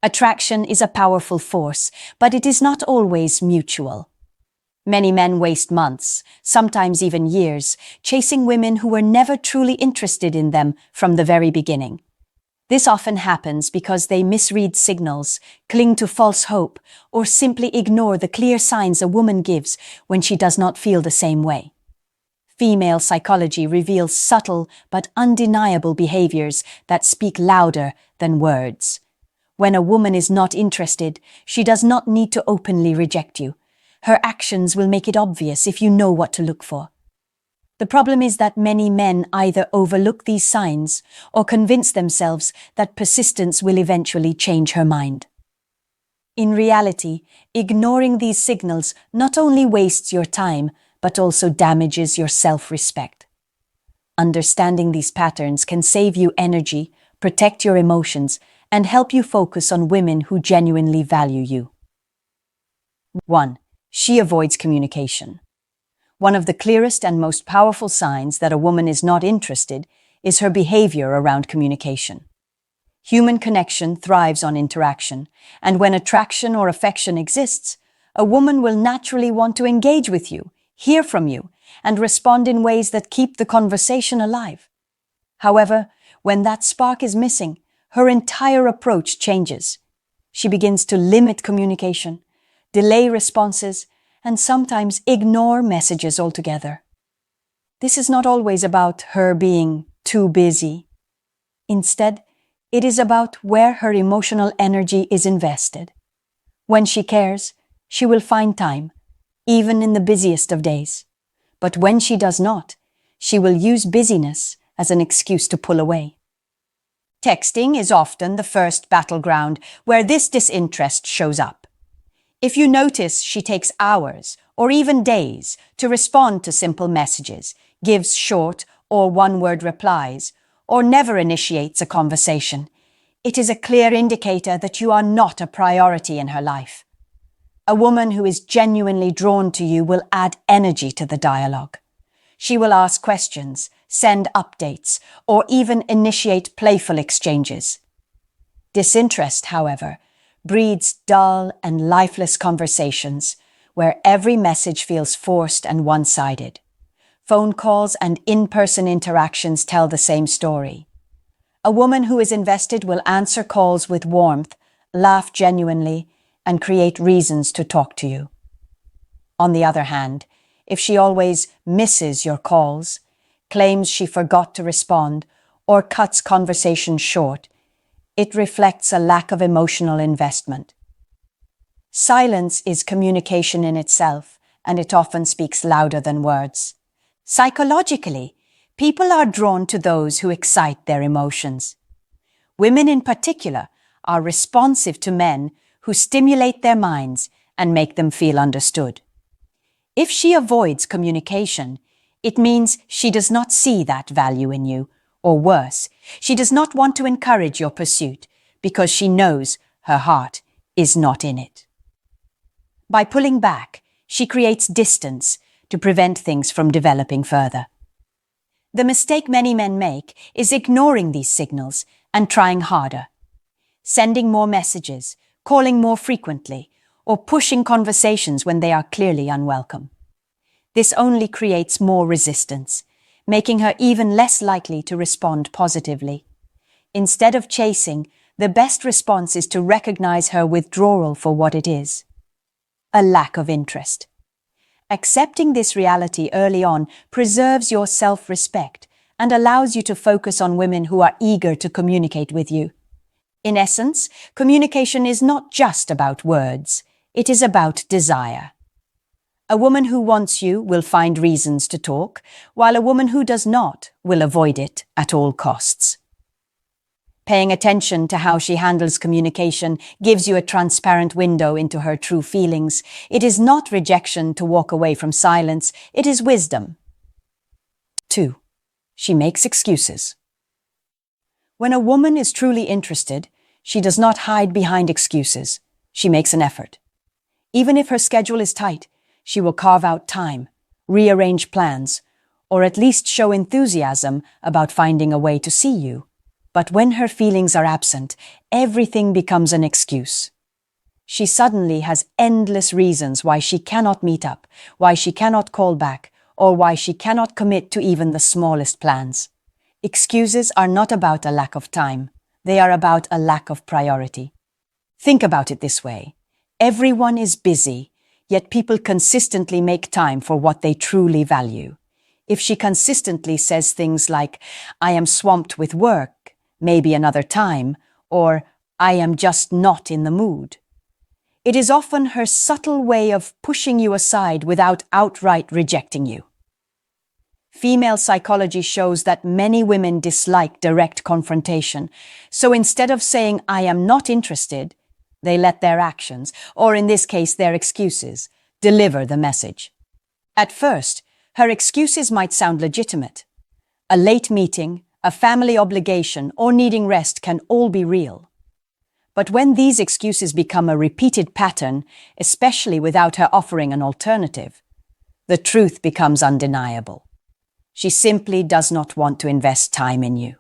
Attraction is a powerful force, but it is not always mutual. Many men waste months, sometimes even years, chasing women who were never truly interested in them from the very beginning. This often happens because they misread signals, cling to false hope, or simply ignore the clear signs a woman gives when she does not feel the same way. Female psychology reveals subtle but undeniable behaviors that speak louder than words. When a woman is not interested, she does not need to openly reject you. Her actions will make it obvious if you know what to look for. The problem is that many men either overlook these signs or convince themselves that persistence will eventually change her mind. In reality, ignoring these signals not only wastes your time, but also damages your self-respect. Understanding these patterns can save you energy, protect your emotions, and help you focus on women who genuinely value you. 1. She avoids communication. One of the clearest and most powerful signs that a woman is not interested is her behavior around communication. Human connection thrives on interaction, and when attraction or affection exists, a woman will naturally want to engage with you, hear from you, and respond in ways that keep the conversation alive. However, when that spark is missing, her entire approach changes. She begins to limit communication, delay responses, and sometimes ignore messages altogether. This is not always about her being too busy. Instead, it is about where her emotional energy is invested. When she cares, she will find time, even in the busiest of days. But when she does not, she will use busyness as an excuse to pull away. Texting is often the first battleground where this disinterest shows up. If you notice she takes hours or even days to respond to simple messages, gives short or one-word replies, or never initiates a conversation, it is a clear indicator that you are not a priority in her life. A woman who is genuinely drawn to you will add energy to the dialogue. She will ask questions, send updates, or even initiate playful exchanges. Disinterest, however, breeds dull and lifeless conversations where every message feels forced and one-sided. Phone calls and in-person interactions tell the same story. A woman who is invested will answer calls with warmth, laugh genuinely, and create reasons to talk to you. On the other hand, if she always misses your calls, claims she forgot to respond, or cuts conversations short, it reflects a lack of emotional investment. Silence is communication in itself, and it often speaks louder than words. Psychologically, people are drawn to those who excite their emotions. Women in particular are responsive to men who stimulate their minds and make them feel understood. If she avoids communication, it means she does not see that value in you, or worse, she does not want to encourage your pursuit because she knows her heart is not in it. By pulling back, she creates distance to prevent things from developing further. The mistake many men make is ignoring these signals and trying harder. Sending more messages, calling more frequently, or pushing conversations when they are clearly unwelcome. This only creates more resistance, making her even less likely to respond positively. Instead of chasing, the best response is to recognize her withdrawal for what it is: a lack of interest. Accepting this reality early on preserves your self-respect and allows you to focus on women who are eager to communicate with you. In essence, communication is not just about words, it is about desire. A woman who wants you will find reasons to talk, while a woman who does not will avoid it at all costs. Paying attention to how she handles communication gives you a transparent window into her true feelings. It is not rejection to walk away from silence, it is wisdom. 2. She makes excuses. When a woman is truly interested, she does not hide behind excuses. She makes an effort. Even if her schedule is tight, she will carve out time, rearrange plans, or at least show enthusiasm about finding a way to see you. But when her feelings are absent, everything becomes an excuse. She suddenly has endless reasons why she cannot meet up, why she cannot call back, or why she cannot commit to even the smallest plans. Excuses are not about a lack of time. They are about a lack of priority. Think about it this way. Everyone is busy, yet people consistently make time for what they truly value. If she consistently says things like, "I am swamped with work, maybe another time," or "I am just not in the mood," it is often her subtle way of pushing you aside without outright rejecting you. Female psychology shows that many women dislike direct confrontation, so instead of saying, "I am not interested," they let their actions, or in this case their excuses, deliver the message. At first, her excuses might sound legitimate. A late meeting, a family obligation, or needing rest can all be real. But when these excuses become a repeated pattern, especially without her offering an alternative, the truth becomes undeniable. She simply does not want to invest time in you.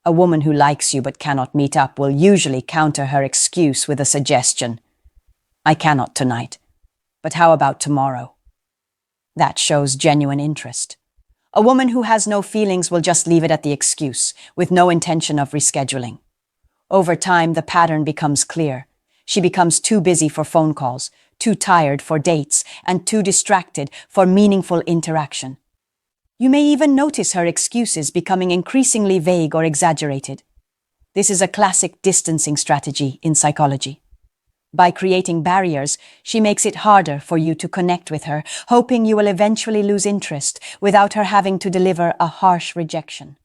A woman who likes you but cannot meet up will usually counter her excuse with a suggestion. "I cannot tonight, but how about tomorrow?" That shows genuine interest. A woman who has no feelings will just leave it at the excuse, with no intention of rescheduling. Over time, the pattern becomes clear. She becomes too busy for phone calls, too tired for dates, and too distracted for meaningful interaction. You may even notice her excuses becoming increasingly vague or exaggerated. This is a classic distancing strategy in psychology. By creating barriers, she makes it harder for you to connect with her, hoping you will eventually lose interest without her having to deliver a harsh rejection.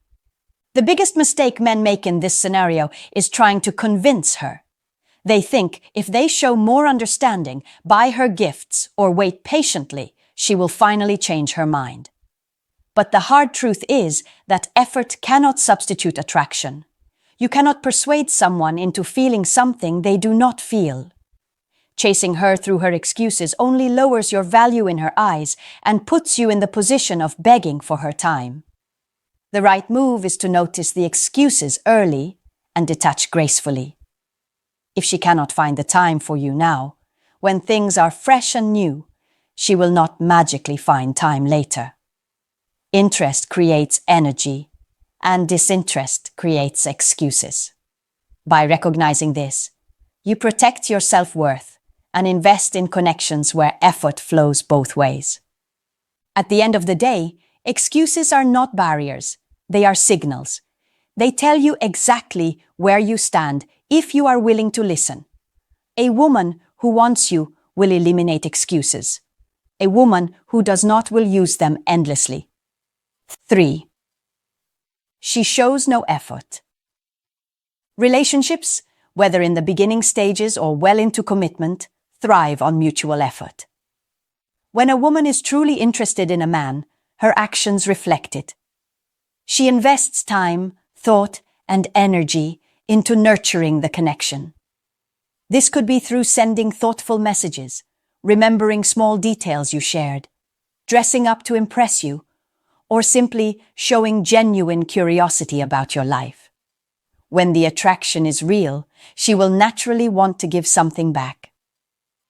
The biggest mistake men make in this scenario is trying to convince her. They think if they show more understanding, buy her gifts, or wait patiently, she will finally change her mind. But the hard truth is that effort cannot substitute attraction. You cannot persuade someone into feeling something they do not feel. Chasing her through her excuses only lowers your value in her eyes and puts you in the position of begging for her time. The right move is to notice the excuses early and detach gracefully. If she cannot find the time for you now, when things are fresh and new, she will not magically find time later. Interest creates energy, and disinterest creates excuses. By recognizing this, you protect your self-worth and invest in connections where effort flows both ways. At the end of the day, excuses are not barriers, they are signals. They tell you exactly where you stand if you are willing to listen. A woman who wants you will eliminate excuses. A woman who does not will use them endlessly. 3. She shows no effort. Relationships, whether in the beginning stages or well into commitment, thrive on mutual effort. When a woman is truly interested in a man, her actions reflect it. She invests time, thought, and energy into nurturing the connection. This could be through sending thoughtful messages, remembering small details you shared, dressing up to impress you, or simply showing genuine curiosity about your life. When the attraction is real, she will naturally want to give something back.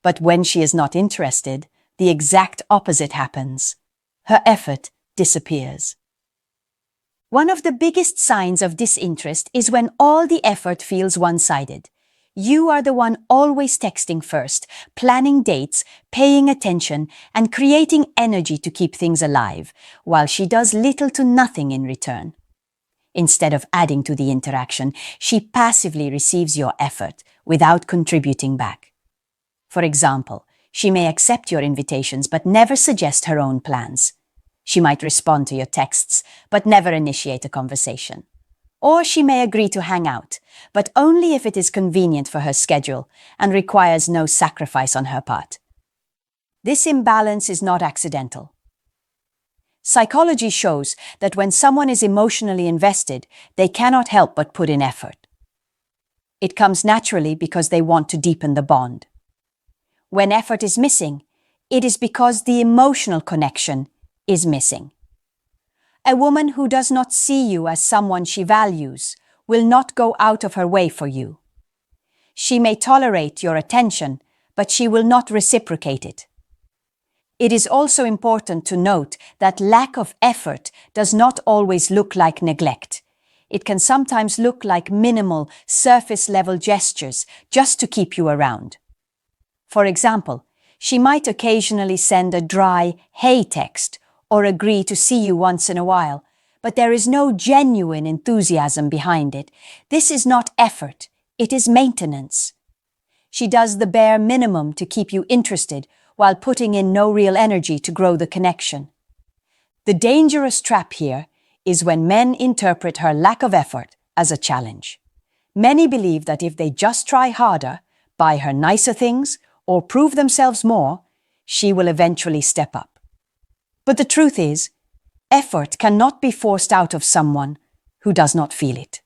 But when she is not interested, the exact opposite happens. Her effort disappears. One of the biggest signs of disinterest is when all the effort feels one-sided. You are the one always texting first, planning dates, paying attention, and creating energy to keep things alive, while she does little to nothing in return. Instead of adding to the interaction, she passively receives your effort without contributing back. For example, she may accept your invitations but never suggest her own plans. She might respond to your texts but never initiate a conversation. Or she may agree to hang out, but only if it is convenient for her schedule and requires no sacrifice on her part. This imbalance is not accidental. Psychology shows that when someone is emotionally invested, they cannot help but put in effort. It comes naturally because they want to deepen the bond. When effort is missing, it is because the emotional connection is missing. A woman who does not see you as someone she values will not go out of her way for you. She may tolerate your attention, but she will not reciprocate it. It is also important to note that lack of effort does not always look like neglect. It can sometimes look like minimal, surface-level gestures just to keep you around. For example, she might occasionally send a dry, "hey" text or agree to see you once in a while, but there is no genuine enthusiasm behind it. This is not effort, it is maintenance. She does the bare minimum to keep you interested while putting in no real energy to grow the connection. The dangerous trap here is when men interpret her lack of effort as a challenge. Many believe that if they just try harder, buy her nicer things, or prove themselves more, she will eventually step up. But the truth is, effort cannot be forced out of someone who does not feel it.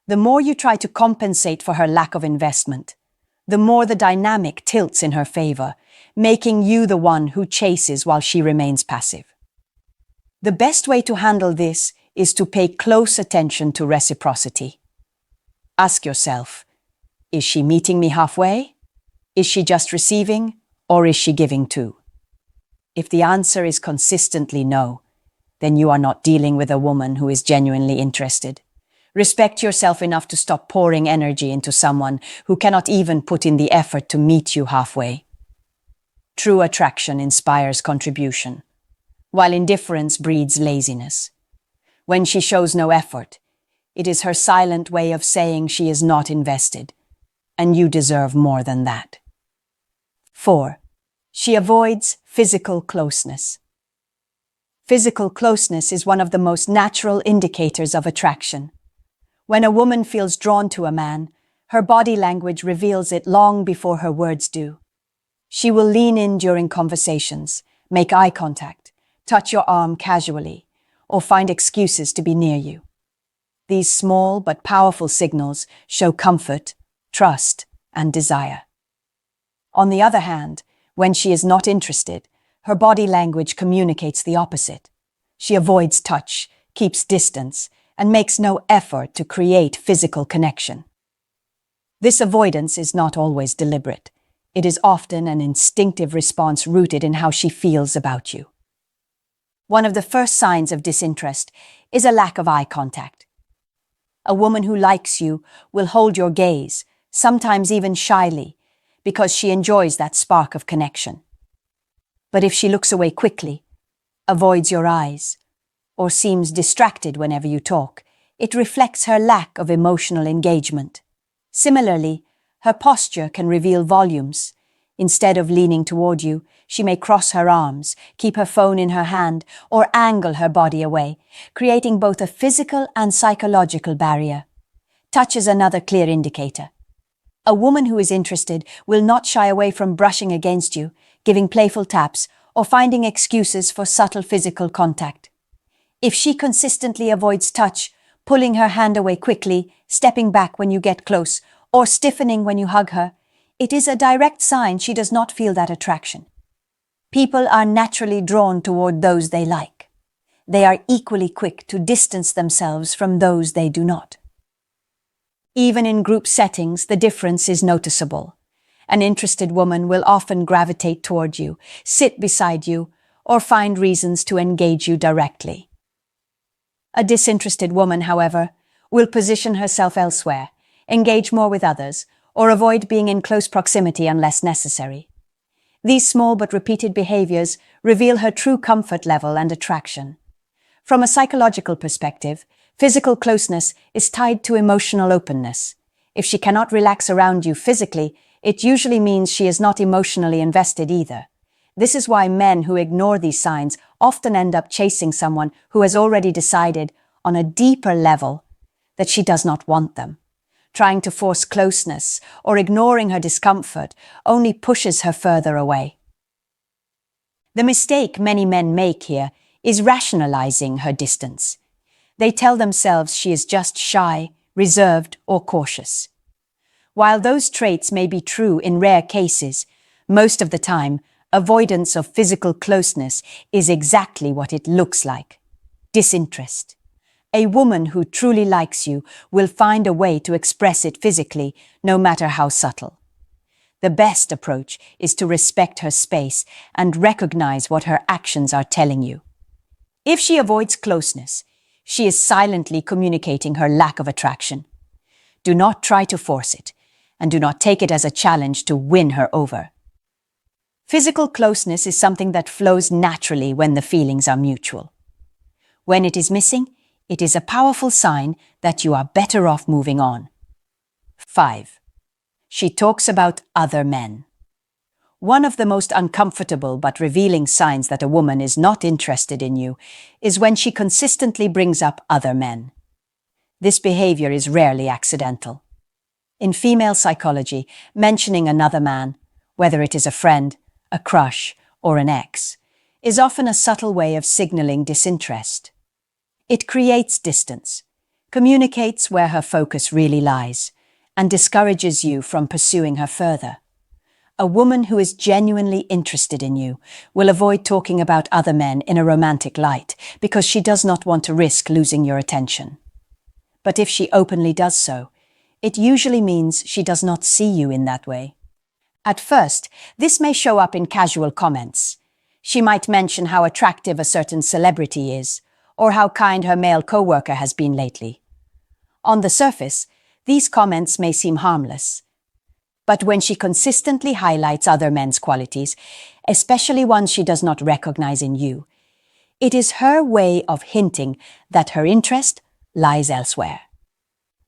The more you try to compensate for her lack of investment, the more the dynamic tilts in her favor, making you the one who chases while she remains passive. The best way to handle this is to pay close attention to reciprocity. Ask yourself, is she meeting me halfway? Is she just receiving, or is she giving too? If the answer is consistently no, then you are not dealing with a woman who is genuinely interested. Respect yourself enough to stop pouring energy into someone who cannot even put in the effort to meet you halfway. True attraction inspires contribution, while indifference breeds laziness. When she shows no effort, it is her silent way of saying she is not invested, and you deserve more than that. 4. She avoids physical closeness. Physical closeness is one of the most natural indicators of attraction. When a woman feels drawn to a man, her body language reveals it long before her words do. She will lean in during conversations, make eye contact, touch your arm casually, or find excuses to be near you. These small but powerful signals show comfort, trust, and desire. On the other hand, when she is not interested, her body language communicates the opposite. She avoids touch, keeps distance, and makes no effort to create physical connection. This avoidance is not always deliberate. It is often an instinctive response rooted in how she feels about you. One of the first signs of disinterest is a lack of eye contact. A woman who likes you will hold your gaze, sometimes even shyly, because she enjoys that spark of connection. But if she looks away quickly, avoids your eyes, or seems distracted whenever you talk, it reflects her lack of emotional engagement. Similarly, her posture can reveal volumes. Instead of leaning toward you, she may cross her arms, keep her phone in her hand, or angle her body away, creating both a physical and psychological barrier. Touch is another clear indicator. A woman who is interested will not shy away from brushing against you, giving playful taps, or finding excuses for subtle physical contact. If she consistently avoids touch, pulling her hand away quickly, stepping back when you get close, or stiffening when you hug her, it is a direct sign she does not feel that attraction. People are naturally drawn toward those they like. They are equally quick to distance themselves from those they do not. Even in group settings, the difference is noticeable. An interested woman will often gravitate toward you, sit beside you, or find reasons to engage you directly. A disinterested woman, however, will position herself elsewhere, engage more with others, or avoid being in close proximity unless necessary. These small but repeated behaviors reveal her true comfort level and attraction. From a psychological perspective, physical closeness is tied to emotional openness. If she cannot relax around you physically, it usually means she is not emotionally invested either. This is why men who ignore these signs often end up chasing someone who has already decided, on a deeper level, that she does not want them. Trying to force closeness or ignoring her discomfort only pushes her further away. The mistake many men make here is rationalizing her distance. They tell themselves she is just shy, reserved, or cautious. While those traits may be true in rare cases, most of the time, avoidance of physical closeness is exactly what it looks like: disinterest. A woman who truly likes you will find a way to express it physically, no matter how subtle. The best approach is to respect her space and recognize what her actions are telling you. If she avoids closeness, she is silently communicating her lack of attraction. Do not try to force it, and do not take it as a challenge to win her over. Physical closeness is something that flows naturally when the feelings are mutual. When it is missing, it is a powerful sign that you are better off moving on. 5. She talks about other men. One of the most uncomfortable but revealing signs that a woman is not interested in you is when she consistently brings up other men. This behavior is rarely accidental. In female psychology, mentioning another man, whether it is a friend, a crush, or an ex, is often a subtle way of signaling disinterest. It creates distance, communicates where her focus really lies, and discourages you from pursuing her further. A woman who is genuinely interested in you will avoid talking about other men in a romantic light because she does not want to risk losing your attention. But if she openly does so, it usually means she does not see you in that way. At first, this may show up in casual comments. She might mention how attractive a certain celebrity is, or how kind her male coworker has been lately. On the surface, these comments may seem harmless. But when she consistently highlights other men's qualities, especially ones she does not recognize in you, it is her way of hinting that her interest lies elsewhere.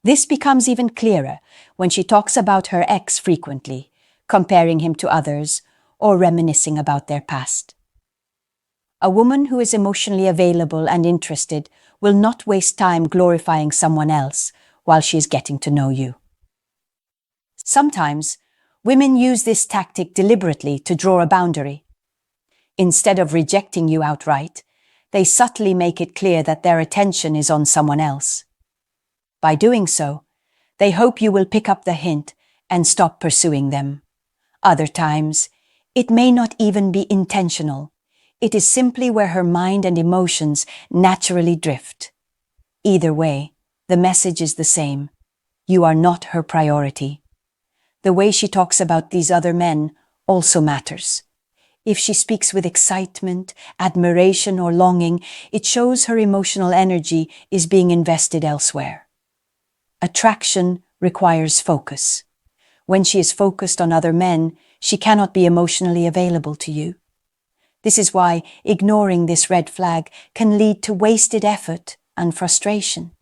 This becomes even clearer when she talks about her ex frequently, comparing him to others, or reminiscing about their past. A woman who is emotionally available and interested will not waste time glorifying someone else while she is getting to know you. Sometimes, women use this tactic deliberately to draw a boundary. Instead of rejecting you outright, they subtly make it clear that their attention is on someone else. By doing so, they hope you will pick up the hint and stop pursuing them. Other times, it may not even be intentional. It is simply where her mind and emotions naturally drift. Either way, the message is the same. You are not her priority. The way she talks about these other men also matters. If she speaks with excitement, admiration, or longing, it shows her emotional energy is being invested elsewhere. Attraction requires focus. When she is focused on other men, she cannot be emotionally available to you. This is why ignoring this red flag can lead to wasted effort and frustration.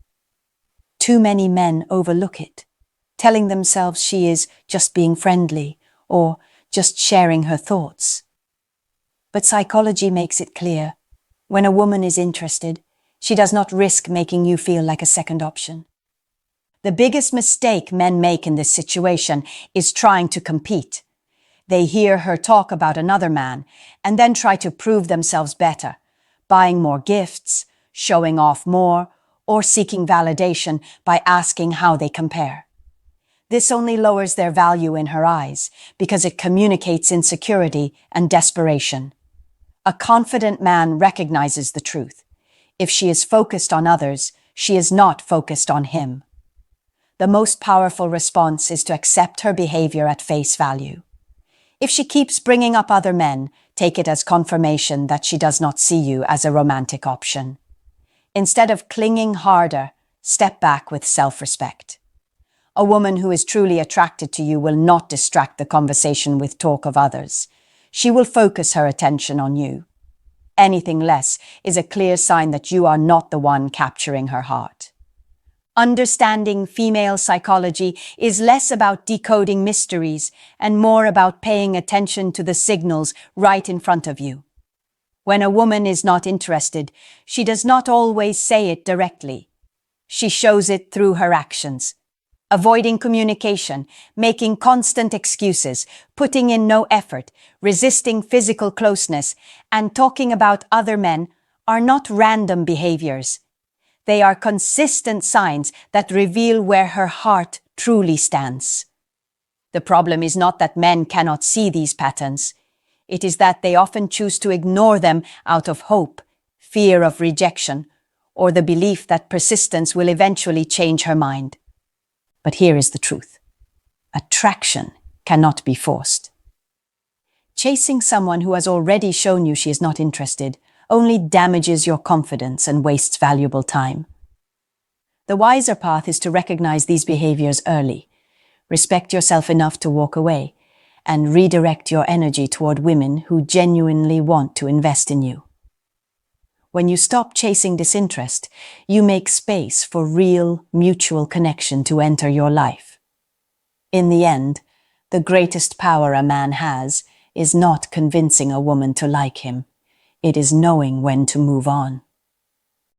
Too many men overlook it, telling themselves she is just being friendly or just sharing her thoughts. But psychology makes it clear, when a woman is interested, she does not risk making you feel like a second option. The biggest mistake men make in this situation is trying to compete. They hear her talk about another man and then try to prove themselves better, buying more gifts, showing off more, or seeking validation by asking how they compare. This only lowers their value in her eyes because it communicates insecurity and desperation. A confident man recognizes the truth. If she is focused on others, she is not focused on him. The most powerful response is to accept her behavior at face value. If she keeps bringing up other men, take it as confirmation that she does not see you as a romantic option. Instead of clinging harder, step back with self-respect. A woman who is truly attracted to you will not distract the conversation with talk of others. She will focus her attention on you. Anything less is a clear sign that you are not the one capturing her heart. Understanding female psychology is less about decoding mysteries and more about paying attention to the signals right in front of you. When a woman is not interested, she does not always say it directly. She shows it through her actions. Avoiding communication, making constant excuses, putting in no effort, resisting physical closeness, and talking about other men are not random behaviors. They are consistent signs that reveal where her heart truly stands. The problem is not that men cannot see these patterns. It is that they often choose to ignore them out of hope, fear of rejection, or the belief that persistence will eventually change her mind. But here is the truth. Attraction cannot be forced. Chasing someone who has already shown you she is not interested only damages your confidence and wastes valuable time. The wiser path is to recognize these behaviors early, respect yourself enough to walk away, and redirect your energy toward women who genuinely want to invest in you. When you stop chasing disinterest, you make space for real, mutual connection to enter your life. In the end, the greatest power a man has is not convincing a woman to like him. It is knowing when to move on.